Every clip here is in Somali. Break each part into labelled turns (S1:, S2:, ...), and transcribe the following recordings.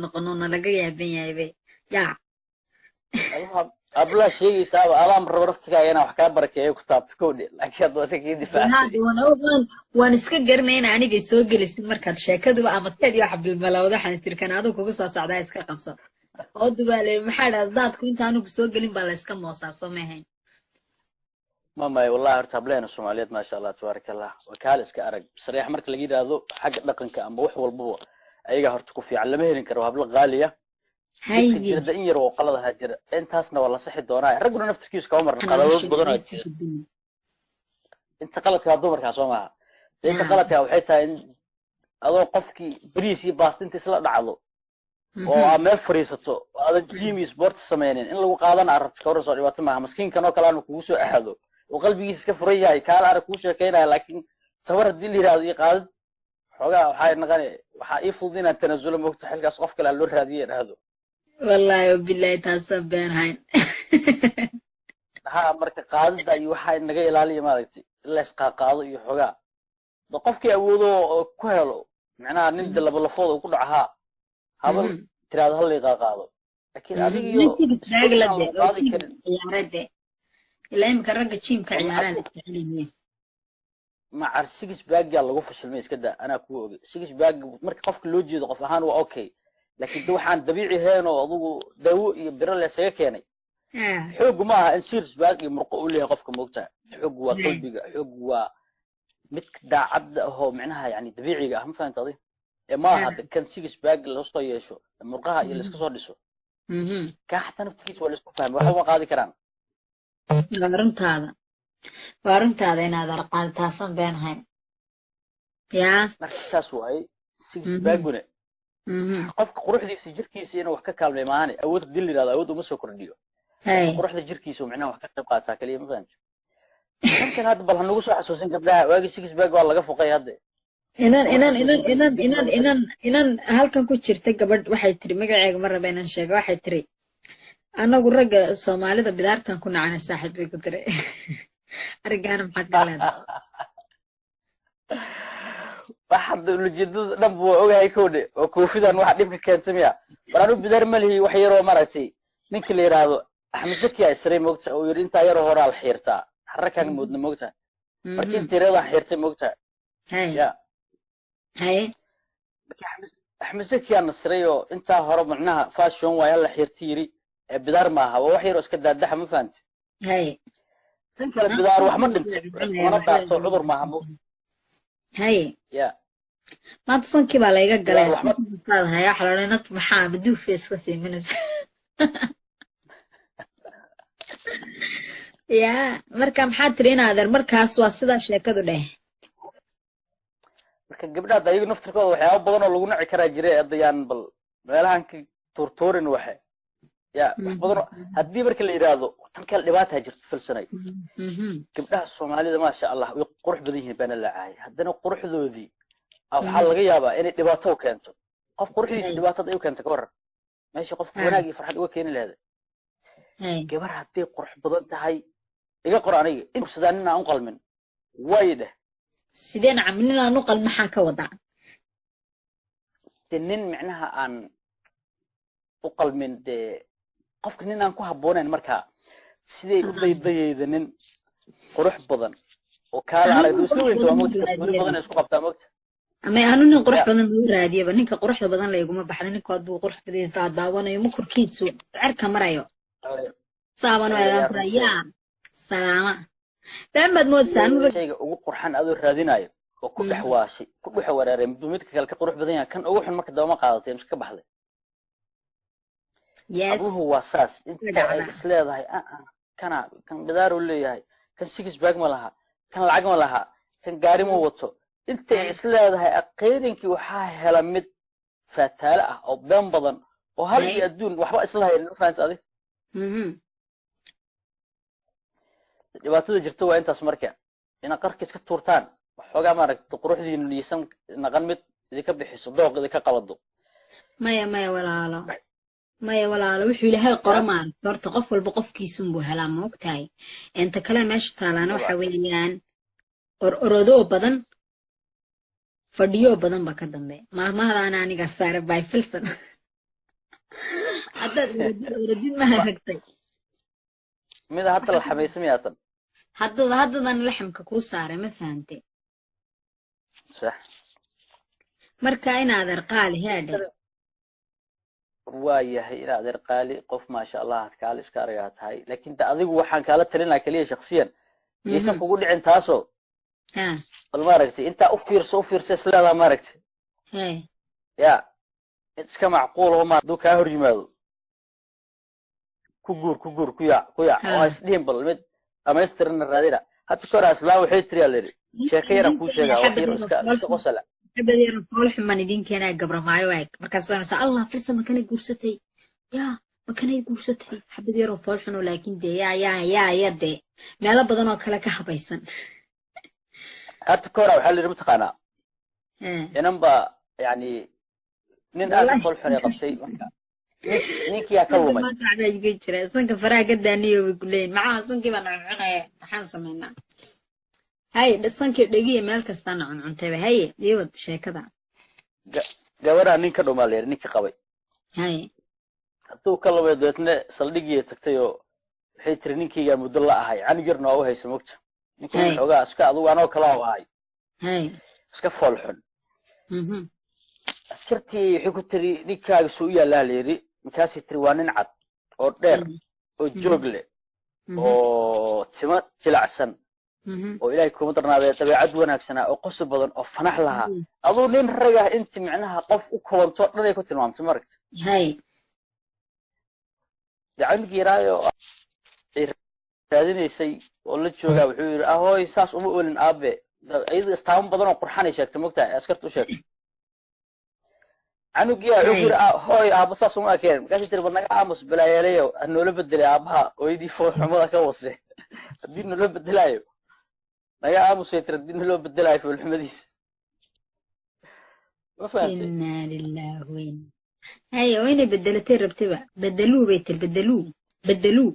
S1: noqonona laga yaaban yahay yaa
S2: abla sheegaysaaba alaan rabo naftigaaga inaan wax kaa barakeeyo ku taabto kowdhe laakiin hadda iska kii difaacay
S1: waan iska garanayna anigay soo gelisid markaad sheekaduba ama teed iyo wax bilmalawda xanistirkan adigu kugu soo socdaa iska qabsan oo dubaale maxaa dhahdaa daadku inta anigu soo gelin baa la iska moosaa soo maahayn
S2: mamay wallahi horta hableena Soomaaliyeed ma sha Allah tabarakallah wakaal iska arag sariix marka laga yiraahdo xagga dhaqanka ama wax walba ayaga horta ku fiican lama helin karo habla qaaliya jirda in yar oo qaladaha jira intaasna wala saxi doonaa raguna naftirkiisu ka marna qalado badan oo jira inta qaladka dumarka Soomaaliya inta qaladka waxay tahay in adoo qofkii bariis iyo baastinta isla dhacdo oo meel fariisato aad gym sport sameeyeen in lagu qaadana aragti ka warso dhibaato ma maskiinkan oo kale aan kugu soo ahado وقلبي يسكفر ياي كان أنا كوشة كينا لكن صبر الدين اللي هذا يقعد حاجة وحاي نغني وحاي يفضينا التنزل موقت حلقة صفك للور هذه هذا
S1: والله وبالله تاسبين هاي
S2: ها مرك قاعد دا يوحي نجي لالي مالتي إلا إسقى قاضي يحاجة دقفك أوضو كهلو معناها ننزل بالفوضى وكل عها هذا ترى هذا اللي قاضي لكن أبي
S1: يو إلا يمكن رجع تيم كعياران التعليمية
S2: مع السيكس باج يلا قف الشلميس كده أنا كوج سيكس باج مرك قف لوجي قف هان وأوكي لكن دو حان دبيعي هنا وضو دو يبرر له سيكيني حوج ما إنسيرس باج مرقوا ليه قف كموقتها حوج وقلبي حوج ومتكدا عد هو معناها يعني دبيعي أهم فهمت هذه ما هذا كان سيكس باج اللي وصله يشوا مرقها اللي سكسور دسوا كحتى نفتكيس ولا سكفهم وحوم قاضي كرام
S1: وارنتاada inaad arqaad taasan been hayn yaa
S2: markaas way six baagune qofka quruxdiisa jirkiisa inuu wax ka kaalmeeyo maani awood dil yiraahdo awood uma soo kordhiyo quruxda jirkiisa macnaha wax ka qayb qaata kaliya ma fahanti kan hadda bal hanagu soo xasuusin gabdhaha waagi six baag waa laga fuqay hadda inan halkan ku jirta gabadh waxay tiri magaceega ma raba inaan sheego waxay tiri anagu ragga Soomaalida bidaartan ku nacana saaxiib bay ku diray arigana maxad galeedahay waxad ujeedada dhanba waa ogahay koodhe oo koofidan waxa dhibka keentamiya baraanu bidaar malihi wax yar oo maratay ninka la yiraahdo Axmed Zaki ay saray moogta oo yiri inta yar hore al xiirta xarakan moodna moogta markii tirada xiirtay moogta hay Axmed Zaki aan saray oo inta hore macnaha fashion waa la xiirtay بدار معها ووحير اسك دادح ما فهمت
S1: هاي
S2: انت بدار وح ما دنت وانا قاعد عذر معها مو
S1: هاي
S2: يا
S1: ما تصنكي با لا iga galeys استاد هيا xalana maxaa baduu face ka siiminaysa ya marka maxaa tirinaadar markaas waa sida sheekadu dheh
S2: marka gabdhaha ayagu naftirkooda waxyaabo badan oo lagu naci kara jiray adayaan bal meelahan ka turtuurin waxa يا بدر هدي برك اللي يرادو تنكل دباتها جرت فلسناي gabdhaha Soomaalida ma sha Allah way qurux badan yihiin bana la caay hadana quruxdoodii waxa laga yaabaa inay dhibaato u keento qof quruxdiisa dhibaatada ay u keento ka waran meesha qofku wanaag iyo farxad uga keenin lahayd gabar hadii qurux badan tahay iga quraaniga in sidaan aan qalmin wayde
S1: sideen camnina aan u qalmin maxaa ka wada
S2: tinin macnaha aan u qalmin de qofka nin aan ku habboonayn marka sidee u daydayeedanin qurux badan oo kala aragto isla weynto waa moodka qurux badan isku qabtaa moodka
S1: ama aanu nin qurux badan loo raadiyaba ninka quruxda badan la iguma baxda ninka haduu qurux badan daawanayo ma korkiisu cirka marayo saabano ayaa furaya salaama bamad moodsan
S2: shayga ugu qurxan adoo raadinayo oo ku dhaxwaashi ku dhax waraaray midka kale ka qurux badan yahay kan ugu xun marka dawma qaadatay iska baxday
S1: yes
S2: هو أساس أنت إسلام هاي كان بدارو اللي هاي كان سيكس باج ملها كان العجم لها كان قاري موتو أنت إسلام هاي أقيرنك وحاه هلمت فتالة أو بين بدن وهل يدون وحبا إسلام هاي اللي فهمت هذه يبقى تجرتوا أنت اسمرك أنا قرك إسكت تورتان وحوجا مارك تقروح ذي إنه يسمى نغمت ذي كبحس ضوق ذي كقبضو
S1: ما maya walaalo wuxuu ilaahay qoramaan horta qof walba qofkiisu buu helaa ma ogtahay inta kale meesha taalaana waxa weeyaan orodo badan fadhiyo badan ba ka dambe maahmaadana aniga saare bay filsan haddaad oradid ma haragtay
S2: mida hadda la xamaysan yaatan
S1: haddadan laxamka kuu saaray ma fahantay
S2: sax
S1: marka inaad arqaali heedhe
S2: waa yahay inaad arqaali qof maasha allah kaali iska aragaa tahay laakiin adigu waxaan kaala talinaa kaliya shakhsiyan isan kugu dhicin taasoo bal maaragtay intaa u fiirso isleedaa maaragtay ya mid iska macquul oo hadduu kaa hor yimaado ku guur ku yaac oo isdhihin bal mid dhamaystirana raadina hadda ka hor islaam waxay tiri alayri sheeko yaran kuu sheegaa wax yar iska qosala
S1: xabadiyar fool xuman idin keenaa gabramaayo waag markaas sanaysa allah filsa makanay guursatay yaa makanay guursatay xabadiyar fool xuno laakiin dee yaa dee meelo badan oo kale ka habaysan
S2: hadda ka hor waxaa layidhi mataqaanaa inan baa yani nin aad fool xun qabtay marka ninkii yaa ka lumay
S1: jira sanka faraha ka daaniyo way ku leeyihin maxaa sankii baan cuncunaya maxaan samaynaa haye sankii dhegiya meel kastaan cuncuntayba haye iyo wad sheekada
S2: gabadha nin ka dhumaaleer ninka qabay
S1: haye
S2: hadduu ka lumay deetna saldhigii tagtay oo waxay tiri ninkayga muddo la ahay canig yarna waa u haysa mogta ninkii xoogaa iska adugu anoo kala ahay
S1: haye
S2: iska fool xun askartii waxay ku tiri ninkaaga soo yaalaa leeri markaasay tiri waa nin cad oo dheer oo joog leh oo timo jilacsan oo ilaahay kuma darnaadee dabeecad wanaagsanaa oo qosol badan oo fanax lahaa aduu nin rag ah inti micnaha qof u kobanto dhanay ku tilmaamtay maragta dacamigii yaraayo ay raadinaysay oo la joogaa wuxuu yidhi ahooy saas uma olin aabe iyada istaamo badan oo qurxanay sheegtay mogtahay askarta u sheegtay canugiyaa wuxuu yidhi hooy aaba saas uma akeen markaasay tiri bal naga aamus balaayeelayo ha noola bedelay aabaha hooyadii foolxumada ka wase haddii noola bedelaayo naga aamusay tiri haddii naloo bedelaayo foolxumadiisa ma fahantay
S1: inaa lillahi weyn haye oo inay bedelatay rabtayba bedeluu bay tiri bedeluu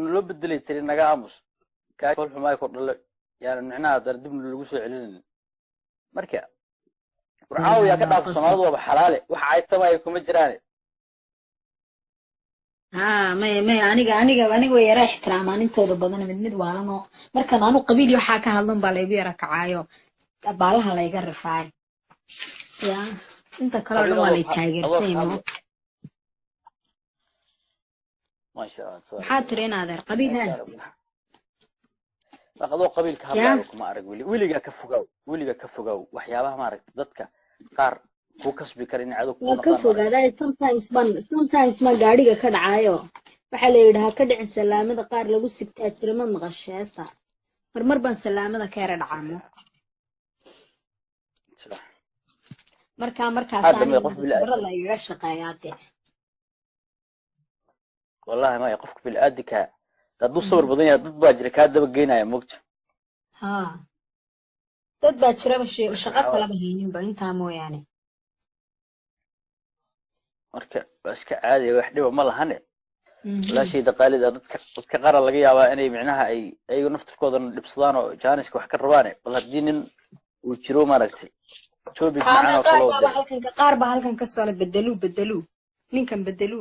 S2: naloo bedelay tiri naga aamus kaa foolxumaay ku dhalo yaana micnaha dar dibna lagu soo celinayn marka warcaaw yaa ka dhaafo Soomaalidu waa xalaale waxa ay tabaay kuma jiraan
S1: maya aniga way yara ixtiraamaan intooda badan mid waalano markaan aanu qabiil waxa ka hadlan baa laygu yara kacaayo baalaha layga rifaay ya inta kale oo dhan waa lay taageersay
S2: ma sha Allah
S1: maxaa tiri inaadeer qabiilhan
S2: laqado qabiilka hadda kuma arag wiliga ka fogaw waxyaabaha ma arag dadka qaar ku kasbi karin cadu ku
S1: ka fogaaday sometimes ma gaariga ka dhacayo waxa la yiraahdaa ka dhicin salaamada qaar lagu sigtaa jira ma maqasheesta mar baan salaamada ka yara dhacaamo markaas aan barada iga shaqeeyaatay
S2: wallahi ma qofka bil aadika dad u sawir badan yahay dad baa jira ka daba geenaya moogta
S1: dad baa jira shaqo kala bahaynin ba inta mooyaane
S2: marka iska caadi wax dhiba ma lahane la shay daqaalida dadka qaar laga yaabaa inay micnaha ay naftirkooda dhibsadaan oo jaaniska wax ka rabaan bal hadii nin uu jiro maaragtay topic macaan oo kale
S1: qaar ba halkan ka soo bedelu ninkan bedelu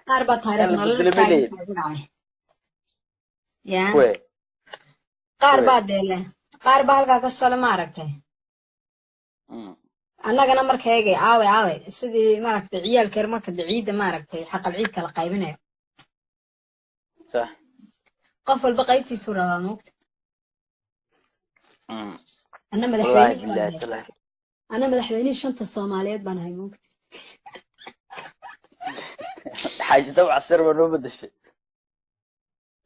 S1: qaar ba taariikh nolol taagay ya qaar ba halka ka soo maaragtay annagana markayga aawe sidii maaragtay ciyaalkeer marka ciida maaragtay xaqal ciid kala qaybinayo
S2: صح
S1: qof walba qaybtiisu rabaa moogta ana madaxweyne shanta Soomaaliyeed baan ahay moogta
S2: xaaji dab casar ma noo bedeshay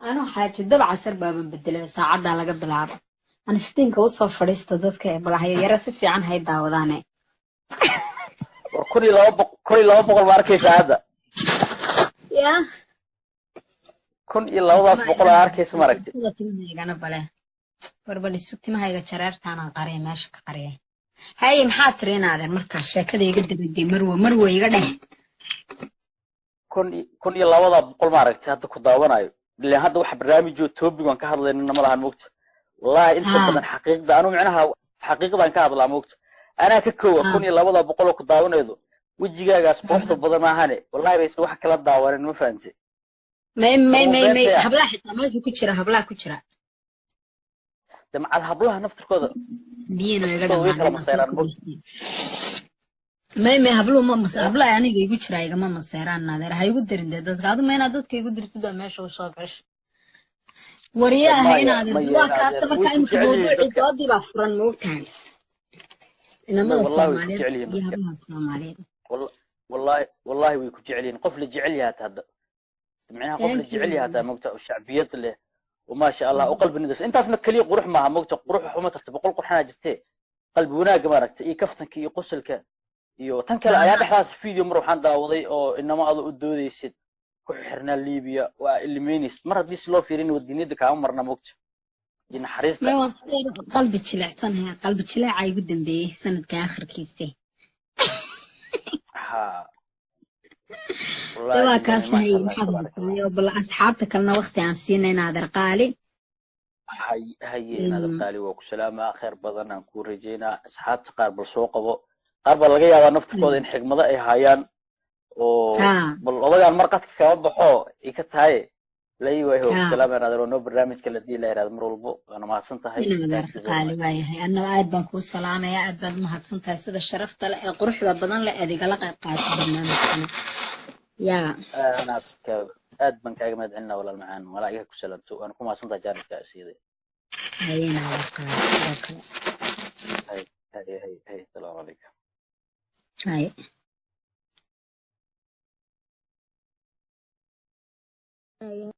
S1: ana xaaji dab casar baaban bedelay saacada laga bilaabo ana iftiinka u soo fadhiista dadka balahay yara si fiican hay daawadaane
S2: kuri laba boqol ma arkaysa hadda
S1: ya
S2: kun iyo labadaas boqol arkaysa ma aragtay
S1: timahayga bale warbal sugtimahayga jareertaan qariye meesha ka qariye hay maxaa tireenaadeen marka sheekada iga dabadii marwo iga dheh
S2: kun iyo labada boqol ma aragtay hadda ku daawanayo ilaa hadda wax barnaamij oo topic aan ka hadlaynaa ma lahan moogta wallahi inta badan xaqiiqda anu micnaha xaqiiqdan ka hadlaa moogta ana ka koowa kun iyo labada boqol oo ku daawanaydo wejigaagas quruxda badan ahane wallahi baysan wax kala daawanin ma fahamtay
S1: may hablaha xitaa meesha ku jira hablaha ku jira
S2: damcad hablaha naftirkooda
S1: biyana iga
S2: way kala maseeraan
S1: may habluhu ma mas hablaha aniga igu jira igama maseeraan naadeer ha igu darin dadka adu ma inaad dadka igu dirtid baa meesha u soo gashay wariyaha inaadeer waa kaasta marka imka mawduucii doodii baa furan moogtahay inamada Soomaaliyeed iyo hablaha Soomaaliyeed
S2: wallahi way ku jecelyihiin qof la jecel yahay hadda macnaha qof la jecel yahay moogta oo shacbiyad leh وما شاء الله وقلب نظيف انت اسمك كلي قروح معها موقت قروح وما ترتب قول قرحنا جرتي قلب وناق ماركت اي كفتنك اي قسلك iyo tan kale ayaa dhaxaas video mar waxaan daawaday oo inama aad u doodaysid ku xirna Liibiya waa ilmeenis mar hadii si loo fiirin wadinida ka marna moogta in xariista
S1: ma wasdeer qalbi jilicsan ha qalbi jilaac ay ugu dambeeyay sanadka aakhirkiisa ha والله كاسهي محضر بل أصحابك كلنا وقت عن سينا نادر قالي
S2: هي نادر قالي وكو سلامة خير بدنا نكون رجينا أصحاب تقارب السوق قارب لقيا ونفتك إن حكمة أي هايان و بالوضع المرقة كمان بحو إيكتهاي لا يوه سلامة نادر ونو برنامج كلا دي لا يراد مرولبو أنا ما حسنتها هاي
S1: نادر قالي باي هاي أنا قاعد بنكون سلامة يا أبد ما حسنتها سيد الشرف طلع قروح ذا بدن لا أدي قلق قاعد برنامج يا
S2: أنا أد بنك أجمد عنا ولا المعان ولا إياك سلامته وأنا كم أصلا جالس كأسيدي
S1: هينا
S2: هاي السلام عليكم
S1: هاي هيا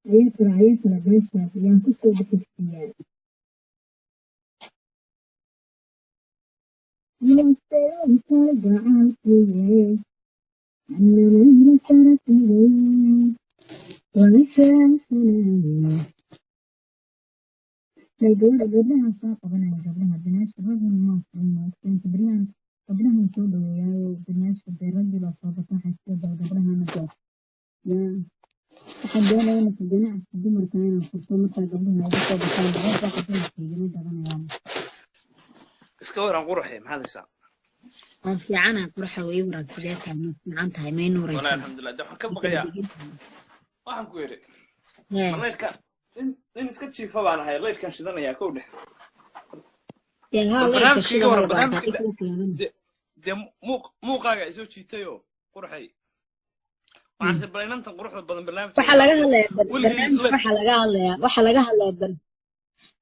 S1: ورثتنا هيا باشا ينقصوا بكفتيان يستيقظ عالقية أنا من سرت لي ومسافنا لقول قبلها ساق قبلها بناش رجل ما كنت قبلها يسوي وياي بناش الرجل صوبته حسيت قبلها نجاح يا قبلنا أنا في الجناح الدمر كان فرصة متى قبلها يسوي بكرة قبلها في الجناح ده
S3: اسكور عن قرحي هذا ساعة
S1: في عنا قرحة ويورد سجاتها معناتها ما ينور يسوي
S3: والله الحمد لله ده حكم بقيا waxaan ku yiri leerka in iska jiifa baan ahay leerkan shidanaya kowdhe de muuqaaga isoo jiitayo qurxay waxaan si bareynanta quruxda badan barnaamijka
S1: waxa laga hadlayaa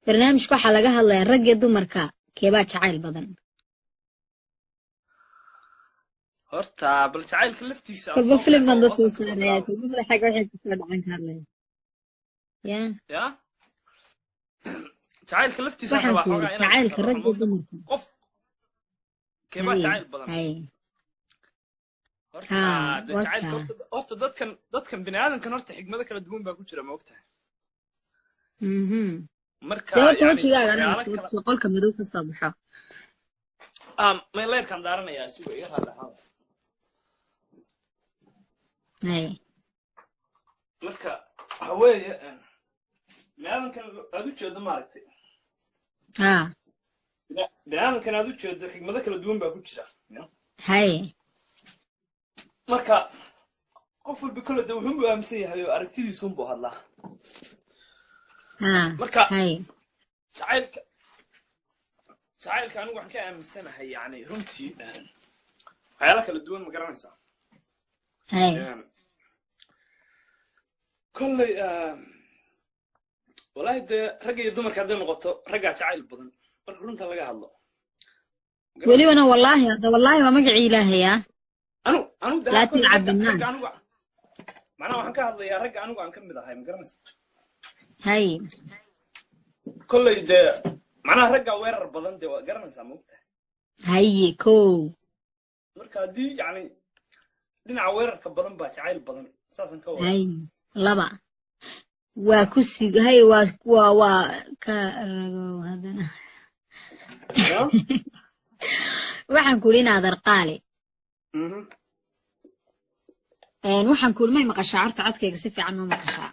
S1: barnaamijka waxa laga hadlayaa rag iyo dumarka keebaa jacayl badan
S3: horta bal jacaylka laftiisa
S1: kolba film baan dadku saaraya kolba xaga waxay ku soo dhacan karlay ya
S3: jacaylka laftiisa waxa xoogaa inaan
S1: jacaylka rag iyo dumarka
S3: qof keebaa jacayl badan horta dadkan bini'aadankan horta xigmado kala duwan baa ku jira ma ogtahay marka
S1: yani qolka madow ka soo baxo
S3: may leerkan daaranayaa si way raadaxada marka waxa weeye bini'aadankan aad u jeedo maaragtay bini'aadankan aad u jeedo xigmado kala duwan baa ku jira marka qof walba kala duwan wuxuu aaminsan yahay oo aragtidiisu unbuu hadlaa marka jacaylka anigu waxaan ka aaminsanahay yani runtii waxyaala kala duwan ma garanaysaa kolley wallahi dee ragga iyo dumarka hadday noqoto raggaa jacayl badan marka runta laga hadlo
S1: welibana wallahi hadda wallahi waa magacii ilaahaya
S3: laa tilcab binnaas macnaha waxaan ka hadlayaa ragga anigu aan ka mid ahay ma garanaysaa kolley dee معناها رجع وير بدن ده قرنا ساموته
S1: هاي كو
S3: مركا دي يعني دينا وير كبدن باجعيل بدن اساسا كو
S1: هاي لبا وكسي هاي وا كرغو هذانا waxaan ku leeyahay adeer qaali waxaan ku leeyahay maqashaa horta codkayga si fiican ma maqashaa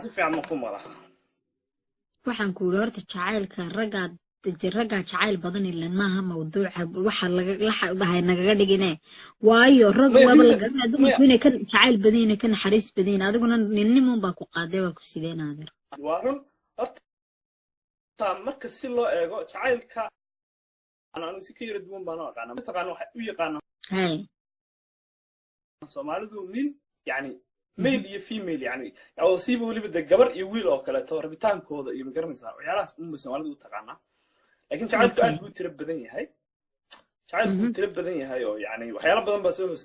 S3: si fiican ma ku maqla
S1: waxaan ku leeyahay horta jacaylka ragga jacayl badan ilan maaha mawduuca waxa laga nagaga dhigine waayo rag waba la garanaa dumarku inay ka jacayl badan inay ka naxariis badan adiguna ninnimun baa ku qaaday waa ku sideen adeer
S3: waa run horta marka si loo eego jacaylka anu si ka yara duwan baan u aqaanaa mataqaana waxay u yaqaanaa soomaalidu nin yani male iyo female yani oo siiba weliba de gabar iyo wiil oo kaleeto rabitaankooda iyo magaranaysaa waxyaalahaas unba soomaalidu u taqaanaa laakiin jacaylku aad buu tiro badan yahay oo yani waxyaala badan baa soo hoos